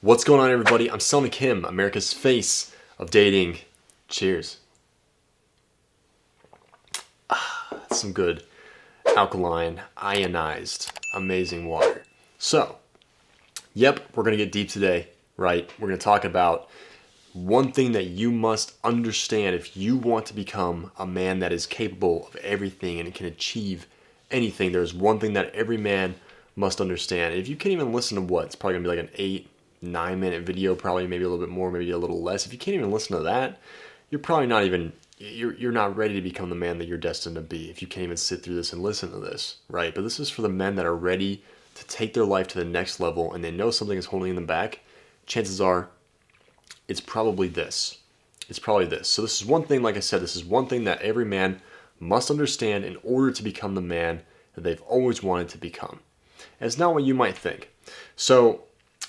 What's going on, everybody? I'm Selna Kim, America's face of dating. Cheers. Some good alkaline, ionized, amazing water. So, yep, we're going to get deep today, right? We're going to talk about one thing that you must understand if you want to become a man that is capable of everything and can achieve anything. There's one thing that every man must understand. If you can't even listen to what? It's probably going to be like an 8-9 minute video, probably maybe a little bit more, maybe a little less. If you can't even listen to that, you're probably not even, you're not ready to become the man that you're destined to be if you can't even sit through this and listen to this, right? But this is for the men that are ready to take their life to the next level and they know something is holding them back. Chances are it's probably this. It's probably this. So this is one thing, like I said, this is one thing that every man must understand in order to become the man that they've always wanted to become. And it's not what you might think. So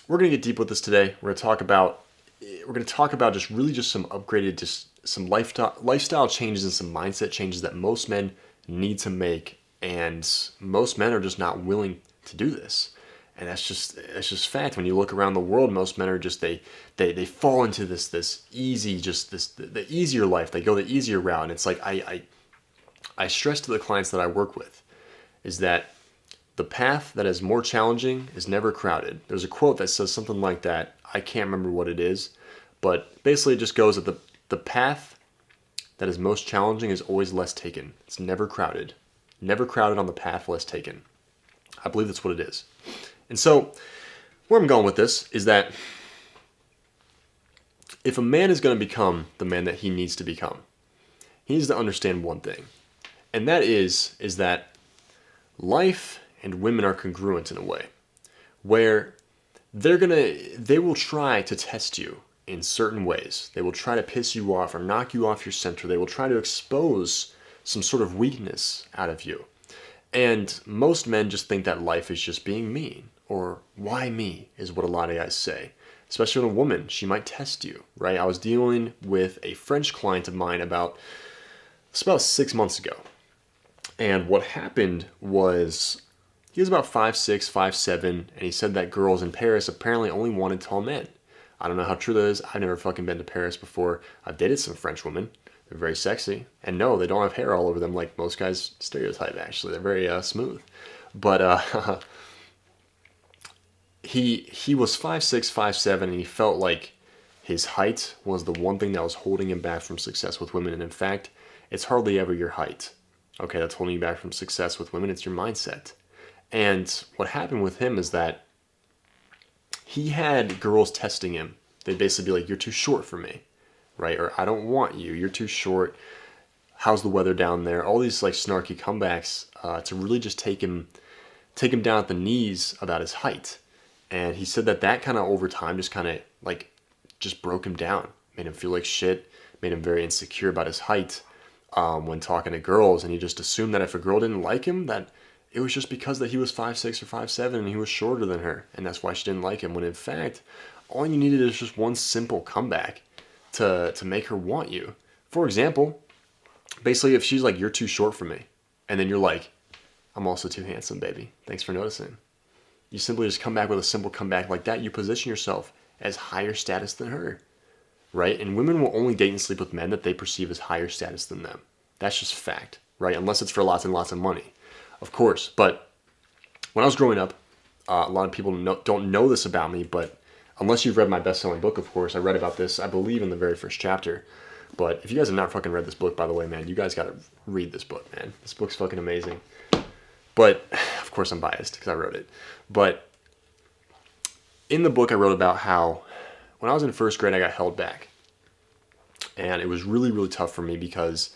we're going to get deep with this today. We're going to talk about just really just some upgraded, just some lifestyle changes and some mindset changes that most men need to make. And most men are just not willing to do this. And that's just fact. When you look around the world, most men are just they fall into this easy, just the easier life. They go the easier route. And it's like I stress to the clients that I work with is that the path that is more challenging is never crowded. There's a quote that says something like that. I can't remember what it is, but basically it just goes that the path that is most challenging is always less taken. It's never crowded. Never crowded on the path less taken. I believe that's what it is. And so where I'm going with this is that if a man is going to become the man that he needs to become, he needs to understand one thing. And that is that life and women are congruent in a way where they will try to test you in certain ways. They will try to piss you off or knock you off your center. They will try to expose some sort of weakness out of you. And most men just think that life is just being mean, or why me is what a lot of guys say. Especially when a woman, she might test you, right? I was dealing with a French client of mine about 6 months ago. And what happened was he was about 5'6", 5'7", and he said that girls in Paris apparently only wanted tall men. I don't know how true that is. I've never fucking been to Paris before. I've dated some French women. They're very sexy. And no, they don't have hair all over them like most guys stereotype, actually. They're very smooth. But he was 5'6", 5'7", and he felt like his height was the one thing that was holding him back from success with women. And in fact, it's hardly ever your height. Okay, that's holding you back from success with women. It's your mindset. And what happened with him is that he had girls testing him. They'd basically be like, you're too short for me, right? Or I don't want you. You're too short. How's the weather down there? All these like snarky comebacks to really just take him down at the knees about his height. And he said that kind of over time just broke him down, made him feel like shit, made him very insecure about his height when talking to girls. And he just assumed that if a girl didn't like him, that it was just because that he was 5'6" or 5'7" and he was shorter than her. And that's why she didn't like him. When in fact, all you needed is just one simple comeback to make her want you. For example, basically if she's like, you're too short for me. And then you're like, I'm also too handsome, baby. Thanks for noticing. You simply just come back with a simple comeback like that. You position yourself as higher status than her, right? And women will only date and sleep with men that they perceive as higher status than them. That's just fact, right? Unless it's for lots and lots of money, of course. But when I was growing up, a lot of people don't know this about me, but unless you've read my best-selling book, of course, I read about this, I believe, in the very first chapter. But if you guys have not fucking read this book, by the way, man, you guys got to read this book, man. This book's fucking amazing. But, of course, I'm biased because I wrote it. But in the book, I wrote about how when I was in first grade, I got held back. And it was really, really tough for me because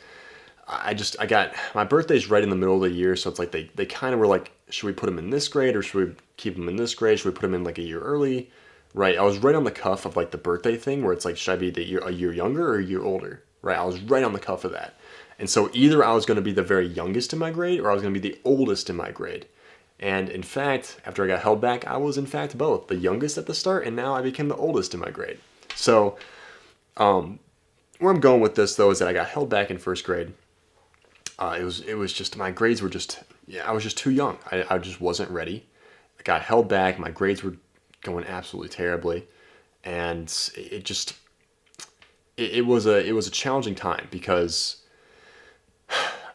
my birthday's right in the middle of the year. So it's like they kind of were like, should we put him in this grade or should we keep him in this grade? Should we put him in like a year early? Right. I was right on the cuff of like the birthday thing where it's like, should I be a year younger or a year older? Right. I was right on the cuff of that. And so either I was going to be the very youngest in my grade or I was going to be the oldest in my grade. And in fact, after I got held back, I was in fact both the youngest at the start and now I became the oldest in my grade. So where I'm going with this though is that I got held back in first grade. It was just, my grades were just, I was just too young. I just wasn't ready. I got held back. My grades were going absolutely terribly. And it was a challenging time because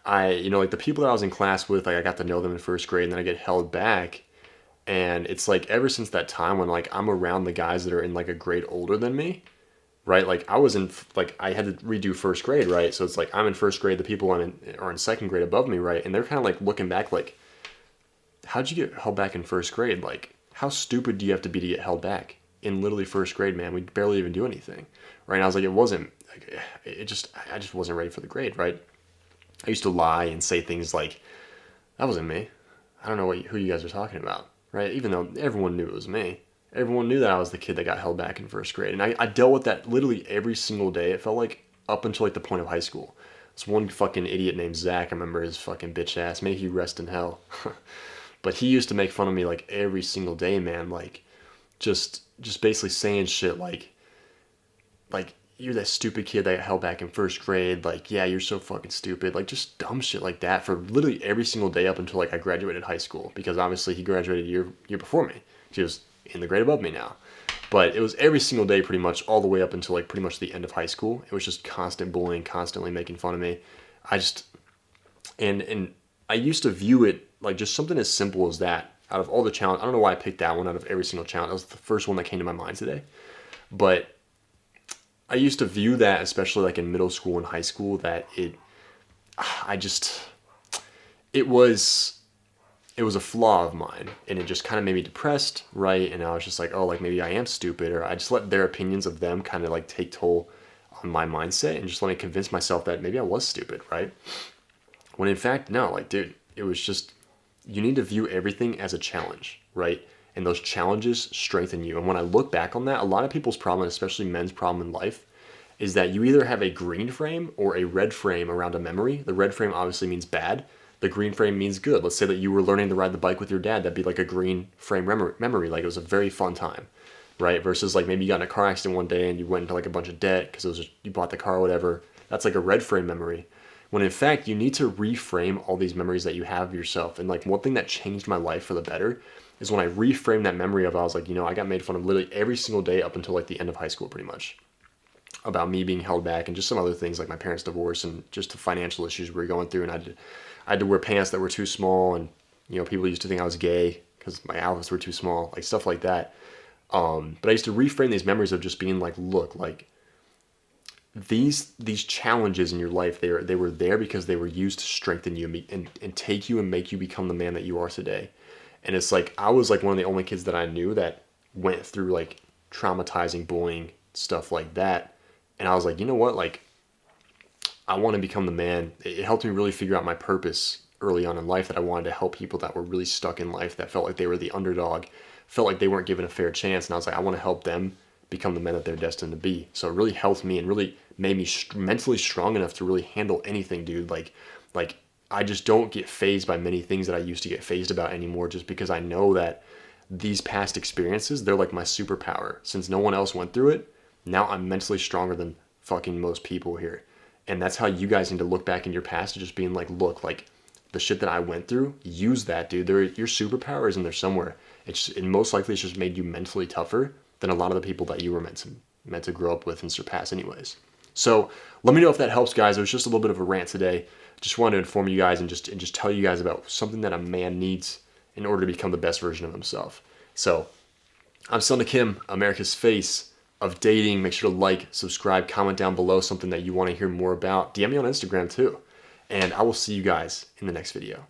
like the people that I was in class with, like I got to know them in first grade, and then I get held back. And it's like ever since that time when like I'm around the guys that are in like a grade older than me, right? Like I was in, like I had to redo first grade, right? So it's like I'm in first grade, the people are in second grade above me, right? And they're kind of like looking back like, how'd you get held back in first grade? Like, how stupid do you have to be to get held back in literally first grade, man? We barely even do anything, right? And I was like, I just wasn't ready for the grade, right? I used to lie and say things like, that wasn't me. I don't know who you guys are talking about, right? Even though everyone knew it was me. Everyone knew that I was the kid that got held back in first grade. And I dealt with that literally every single day. It felt like up until like the point of high school. This one fucking idiot named Zach, I remember his fucking bitch ass. May he rest in hell. But he used to make fun of me like every single day, man. Like just basically saying shit like you're that stupid kid that got held back in first grade. Like, yeah, you're so fucking stupid. Like just dumb shit like that for literally every single day up until like I graduated high school, because obviously he graduated year before me. He was in the grade above me now. But it was every single day pretty much all the way up until like pretty much the end of high school. It was just constant bullying, constantly making fun of me. I just and I used to view it like just something as simple as that. Out of all the challenge, I don't know why I picked that one out of every single challenge. That was the first one that came to my mind today. But I used to view that, especially like in middle school and high school, that it was a flaw of mine, and it just kind of made me depressed, right? And I was just like, oh, like maybe I am stupid, or I just let their opinions of them kind of like take toll on my mindset and just let me convince myself that maybe I was stupid, right? When in fact, no, like, dude, it was just, you need to view everything as a challenge, right? And those challenges strengthen you. And when I look back on that, a lot of people's problem, especially men's problem in life, is that you either have a green frame or a red frame around a memory. The red frame obviously means bad. The green frame means good. Let's say that you were learning to ride the bike with your dad. That'd be like a green frame memory. Like it was a very fun time, right? Versus like maybe you got in a car accident one day and you went into like a bunch of debt because you bought the car or whatever. That's like a red frame memory. When in fact, you need to reframe all these memories that you have of yourself. And like one thing that changed my life for the better is when I reframed that memory of, I was like, I got made fun of literally every single day up until like the end of high school pretty much, about me being held back and just some other things like my parents' divorce and just the financial issues we were going through. And I had to wear pants that were too small, and people used to think I was gay because my outfits were too small, like stuff like that. But I used to reframe these memories of just being like, look, like these challenges in your life, they were there because they were used to strengthen you and take you and make you become the man that you are today. And it's like I was like one of the only kids that I knew that went through like traumatizing bullying, stuff like that. And I was like, you know what, like I want to become the man. It helped me really figure out my purpose early on in life, that I wanted to help people that were really stuck in life, that felt like they were the underdog, felt like they weren't given a fair chance. And I was like, I want to help them become the men that they're destined to be. So it really helped me and really made me mentally strong enough to really handle anything, dude. Like I just don't get fazed by many things that I used to get fazed about anymore, just because I know that these past experiences, they're like my superpower. Since no one else went through it, now I'm mentally stronger than fucking most people here. And that's how you guys need to look back in your past, to just being like, look, like the shit that I went through, use that, dude. Your superpower is in there somewhere. And most likely it's just made you mentally tougher than a lot of the people that you were meant to grow up with and surpass anyways. So let me know if that helps, guys. It was just a little bit of a rant today. Just wanted to inform you guys and just tell you guys about something that a man needs in order to become the best version of himself. So I'm Selna Kim, America's face of dating. Make sure to like, subscribe, comment down below something that you want to hear more about. DM me on Instagram too. And I will see you guys in the next video.